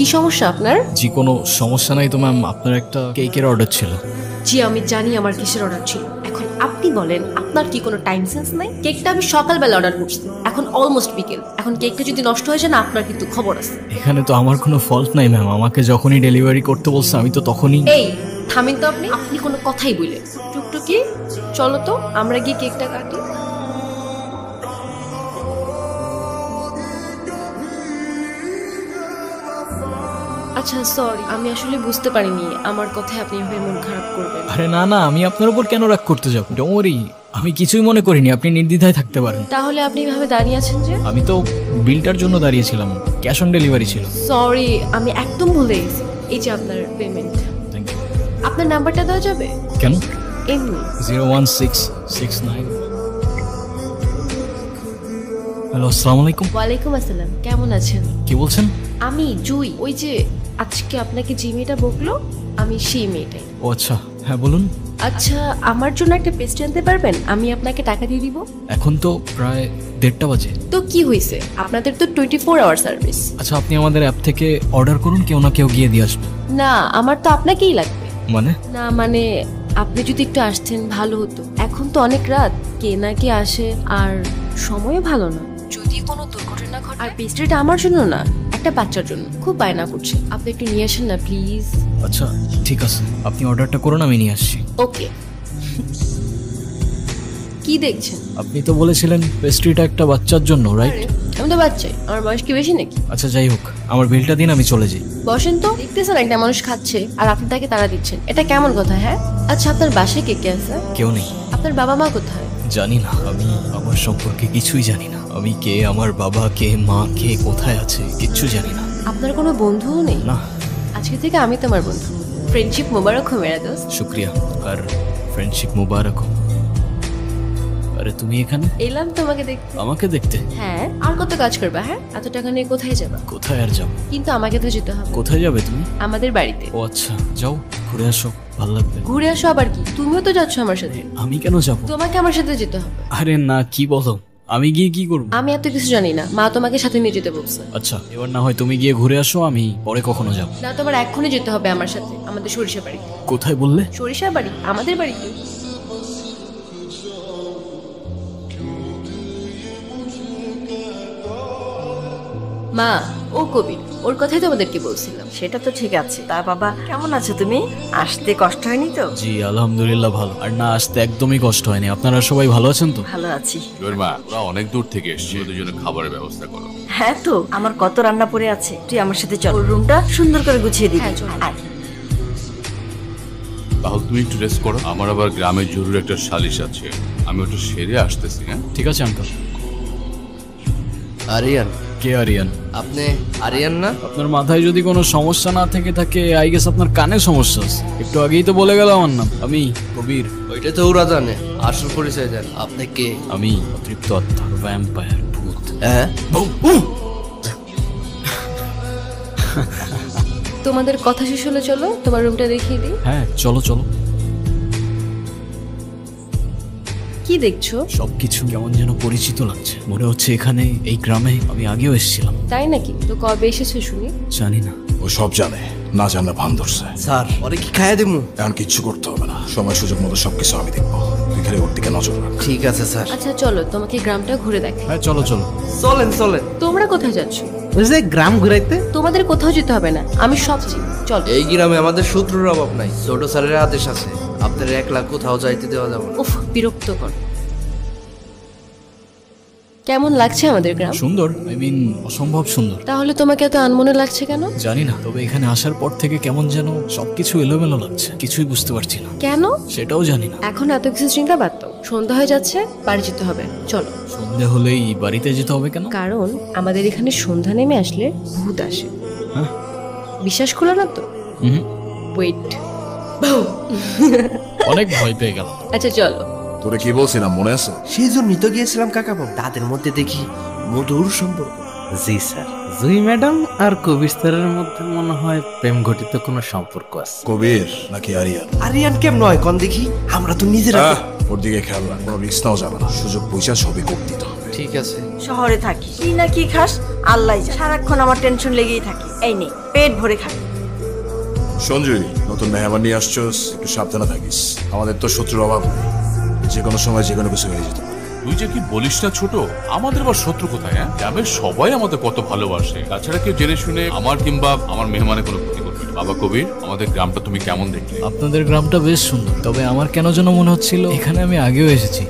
কি সমস্যা আপনার? জি কোনো সমস্যা নাই তো ম্যাম, আপনার একটা কেকের অর্ডার ছিল। জি আমি জানি আমার কিসের অর্ডার ছিল। এখন আপনি বলেন আপনার কি কোনো টাইম সেন্স নাই? কেকটা আমি সকালবেলা অর্ডার করছি, এখন অলমোস্ট বিকেল। এখন কেকটা যদি নষ্ট হয়ে যায় না, আপনার কিন্তু খবর আছে। এখানে তো আমার কোনো ফল্ট নাই ম্যাম, আমাকে যখনই ডেলিভারি করতে বলছে আমি তো তখনই। এই থামেন তো আপনি, আপনি কোনো কথাই বললেন। টুকটুকি চলো তো আমরা গিয়ে কেকটা কাটি। আচ্ছা সরি, আমি আসলে বুঝতে পারিনি আমার কথায় আপনি এভাবে মন খারাপ করবেন। আরে না না, আমি আপনার উপর কেন রাগ করতে যাব? ডোন্ট ওয়ারি, আমি কিছুই মনে করিনি, আপনি নির্দ্বিধায় থাকতে পারেন। তাহলে আপনি এভাবে দাঁড়িয়ে আছেন যে? আমি তো বিলটার জন্য দাঁড়িয়েছিলাম, ক্যাশ অন ডেলিভারি ছিল। সরি আমি একদম ভুলে গেছি। এই যে আপনার পেমেন্ট। Thank you. আপনার নাম্বারটা দেওয়া যাবে? কেন? এমনি। 01669। হ্যালো, আসসালামু আলাইকুম। ওয়ালাইকুম আসসালাম, কেমন আছেন? কি বলছেন? আমি জুই, ওই যে আজকে আপনাকে যে মেয়েটা বকলো আমি সেই মেয়েটাই। ও আচ্ছা, হ্যাঁ বলুন। আচ্ছা আমার জন্য একটা পেস্ট্রি আনতে পারবেন? আমি আপনাকে টাকা দিয়ে দিব। এখন তো প্রায় 1:30 বাজে। তো কি হয়েছে, আপনাদের তো 24 আওয়ার সার্ভিস। আচ্ছা আপনি আমাদের অ্যাপ থেকে অর্ডার করুন, কেউ না কেউ গিয়ে দিয়ে আসবে। না আমার তো আপনাকেই লাগবে। মানে? না মানে আপনি যদি একটু আসতেন ভালো হতো। এখন তো অনেক রাত, কে না কে আসে, আর সময়ও ভালো না। যদি কোনো দুর্ঘটনা ঘটে। আর পেস্ট্রিটা আমার জন্য না, একটা বাচ্চার জন্য, খুব বায়না করছে। আপনি একটু নিয়ে আসেন না প্লিজ। আচ্ছা ঠিক আছে, আপনি অর্ডারটা করুন, আমি নিয়ে আসছি। ওকে। কি দেখছেন? আপনি তো বলেছিলেন পেস্ট্রিটা একটা বাচ্চার জন্য, রাইট? আরে, আমি তো বাচ্চাই, আমার বয়স কি বেশি নাকি? আচ্ছা যাই হোক, আমার বিলটা দিন, আমি চলে যাই। বসেন তো, দেখতেছেন একটা মানুষ খাচ্ছে আর আপনি তাকে তাড়া দিচ্ছেন, এটা কেমন কথা? হ্যাঁ আচ্ছা আপনার বাসায় কে কে আছে? কেউ নেই। আপনার বাবা মা কোথায়? জানি না, আমি আমার সম্পর্কে কিছুই জানি না। আমি কে, আমার বাবা কে, মা কে, কোথায় আছে, কিচ্ছু জানি না। আপনার কোনো বন্ধুও নেই? না। আজকে থেকে আমি তোমার বন্ধু। ফ্রেন্ডশিপ মোবারক হো মেরা দোস্ত। শুক্রিয়া, আর ফ্রেন্ডশিপ মুবারক হোক। আরে তুমি এখানে? এলাম তোমাকে দেখতে। আমাকে দেখতে? হ্যাঁ, আর কত কাজ করবা? হ্যাঁ, এত টাকা নিয়ে কোথায় যাবা? কোথায় আর যাবো? কিন্তু আমাকে তো যেতে হবে। কোথায় যাবে তুমি? আমাদের বাড়িতে। ও আচ্ছা, যাও ঘুরে আসো, ভালো লাগবে। ঘুরে আসো আবার কি? তুমিও তো যাচ্ছ আমার সাথে। আমি কেন যাবো? তোমাকে আমার সাথে যেতে হবে। আরে না, কি বলো, আমি গিয়ে কি করবো? আমি এত কিছু জানি না, মা তোমাকে সাথে নিয়ে যেতে বলছে। আচ্ছা এবার না হয় তুমি গিয়ে ঘুরে আসো, আমি পরে কখনো যাবো। না তোমার এক্ষুনি যেতে হবে আমার সাথে, আমাদের সরিষা বাড়িতে। কোথায় বললে? সরিষা বাড়ি, আমাদের বাড়িতে। মা, ও কবির, ওর কথাই তো আমাদেরকে বলছিলাম। সেটা তো ঠিক আছে। তা বাবা কেমন আছো তুমি? আসতে কষ্ট হয়নি তো? জি আলহামদুলিল্লাহ ভালো, আর না আসতে একদমই কষ্ট হয়নি। আপনারা সবাই ভালো আছেন তো? ভালো আছি। জোর মা, ওরা অনেক দূর থেকে এসেছে, ওদের জন্য খাবারের ব্যবস্থা করো। হ্যাঁ তো, আমার কত রান্না পড়ে আছে। তুই আমার সাথে চল, ওর রুমটা সুন্দর করে গুছিয়ে দিবি। হ্যাঁ, চলো। আয়। তাহলে তুমি একটু রেস্ট করো, আমার আবার গ্রামে জরুরি একটা সালিশ আছে, আমি ওটা সেরে আসতেছি। হ্যাঁ ঠিক আছে আঙ্কেল। আরিয়ান, কে আরিয়ান? আপনি আরিয়ান না? আপনার মাথায় যদি কোনো সমস্যা না থেকে থাকে, আই গেস আপনার কানে সমস্যা আছে। একটু আগেই তো বলে গেল আমার নাম, আমি কবির। ওইটা তো ওরা জানে, আসল পরিচয় দেন। আপনি কে? আমি অতৃপ্ত আত্মা, ভ্যাম্পায়ার, ভূত। হ্যাঁ, তোমাদের কথা শেষ হলে চলো তোমার রুমটা দেখিয়ে দিই। হ্যাঁ চলো চলো। কি দেখছো? সবকিছু কেমন যেন পরিচিত লাগছে, মনে হচ্ছে এখানে এই গ্রামে আমি আগেও এসেছিলাম। তাই নাকি? তো কবে এসেছো শুনি? জানি না। ও সব জানে, না জানলে ভান ধরছে। স্যার ওরে কি খাইয়া দিমু? এখন কিচ্ছু করতে হবে না, সময় সুযোগ মতো সবকিছু আমি দেখবো, তুই খালি ওর দিকে নজর রাখ। ঠিক আছে স্যার। আচ্ছা চলো তোমাকে গ্রামটা ঘুরে দেখাই। হ্যাঁ চলো চলো। চলেন চলেন। তোমরা কোথায় যাচ্ছ? ওই যে গ্রাম ঘুরাইতে। তোমাদের কোথাও যেতে হবে না, আমি সব চিনি। চলো। এই গ্রামে আমাদের শত্রুর অভাব নাই, ছোট স্যারের আদেশ আছে, আপনার 1 লাখ কোথাও যাইতে দেওয়া যাবে না। উফ বিরক্তকর। কেমন লাগছে আমাদের গ্রাম? সুন্দর, আই মিন অসম্ভব সুন্দর। তাহলে তোমাকে এত আনমনে লাগছে কেন? জানি না, তবে এখানে আসার পর থেকে কেমন যেন সবকিছু এলোমেলো লাগছে, কিছুই বুঝতে পারছি না। কেন? সেটাও জানি না। এখন এত কিছু চিন্তা বাদ দাও, সন্ধ্যা হয়ে যাচ্ছে, বাড়ি যেতে হবে। চলো। সন্ধে হলেই বাড়িতে যেতে হবে কেন? কারণ আমাদের এখানে সন্ধ্যা নেমে আসলে ভূত আসে। হ্যাঁ? বিশ্বাস করো না তো? হুম, ওয়েট। অনেক ভয় পেয়ে গেল। আচ্ছা চলো। তোরে কি বলছিলাম মনে আছে? সেই জন্যই তো গিয়েছিলাম কাকা বাবু, তাদের মধ্যে দেখি মধুর সম্পর্ক। জি স্যার, জুই ম্যাডাম আর কবির স্যারের মধ্যে মনে হয় প্রেম ঘটিত কোনো সম্পর্ক আছে। কবির নাকি আরিয়ান? আরিয়ান কেম নয় কন দেখি, আমরা তো নিজেরা। ওর দিকে খেয়াল রাখ, কোনো রিস্ক নাও যাবে না, সুযোগ পয়সা সবই করতে হবে। ঠিক আছে। শহরে থাকি কি না কি খাস আল্লাহ জানে। সারাক্ষণ আমার টেনশন লেগেই থাকে। এই নে পেট ভরে খাবি। সঞ্জয়, নতুন মেহমান নিয়ে আসছোস, একটু সাবধানে থাকিস। আমাদের তো শত্রুর অভাব নেই, যে কোনো সময় যে কোনো কিছু হয়ে যেতে পারে। তুই যে কি বলিস না ছোট, আমাদের আবার শত্রু কোথায়? হ্যাঁ, গ্রামের সবাই আমাদের কত ভালোবাসে। তাছাড়া কেউ জেনে শুনে আমার কিংবা আমার মেহমানের কোনো ক্ষতি করবে না। বাবা কবির, আমাদের গ্রামটা তুমি কেমন দেখলে? আপনাদের গ্রামটা বেশ সুন্দর, তবে আমার কেন যেন মনে হচ্ছিল এখানে আমি আগেও এসেছি।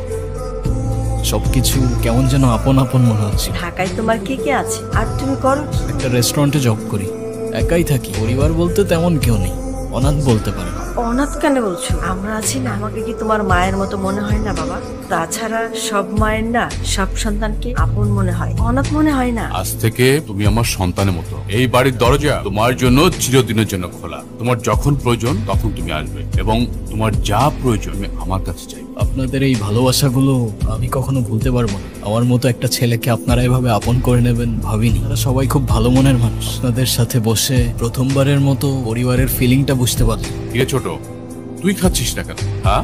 সবকিছু কেমন যেন আপন আপন মনে হচ্ছে। ঢাকায় তোমার কে কে আছে আর তুমি করো কি? একটা রেস্টুরেন্টে জব করি, একাই থাকি। পরিবার বলতে তেমন কেউ নেই, অনাথ বলতে পারেন। অনাথ কেন বলছো? আমরা আছি না। আমাকে কি তোমার মায়ের মতো মনে হয় না বাবা? তাছাড়া সব মায়ের না সব সন্তানকে আপন মনে হয়, অনাথ মনে হয় না। আজ থেকে তুমি আমার সন্তানের মতো। এই বাড়ির দরজা তোমার জন্য চিরদিনের জন্য খোলা। তোমার যখন প্রয়োজন তখন তুমি আসবে, এবং তোমার যা প্রয়োজন তুমি আমার কাছে চাই। আপনাদের এই ভালোবাসাগুলো আমি কখনো ভুলতে পারবো না। আমার মতো একটা ছেলেকে আপনারা এভাবে আপন করে নেবেন ভাবিনি। আপনারা সবাই খুব ভালো মনের মানুষ। আপনাদের সাথে বসে প্রথমবারের মতো পরিবারের ফিলিংটা বুঝতে পারলাম। কিরে ছোট, তুই খাচ্ছিস না কেন? হ্যাঁ,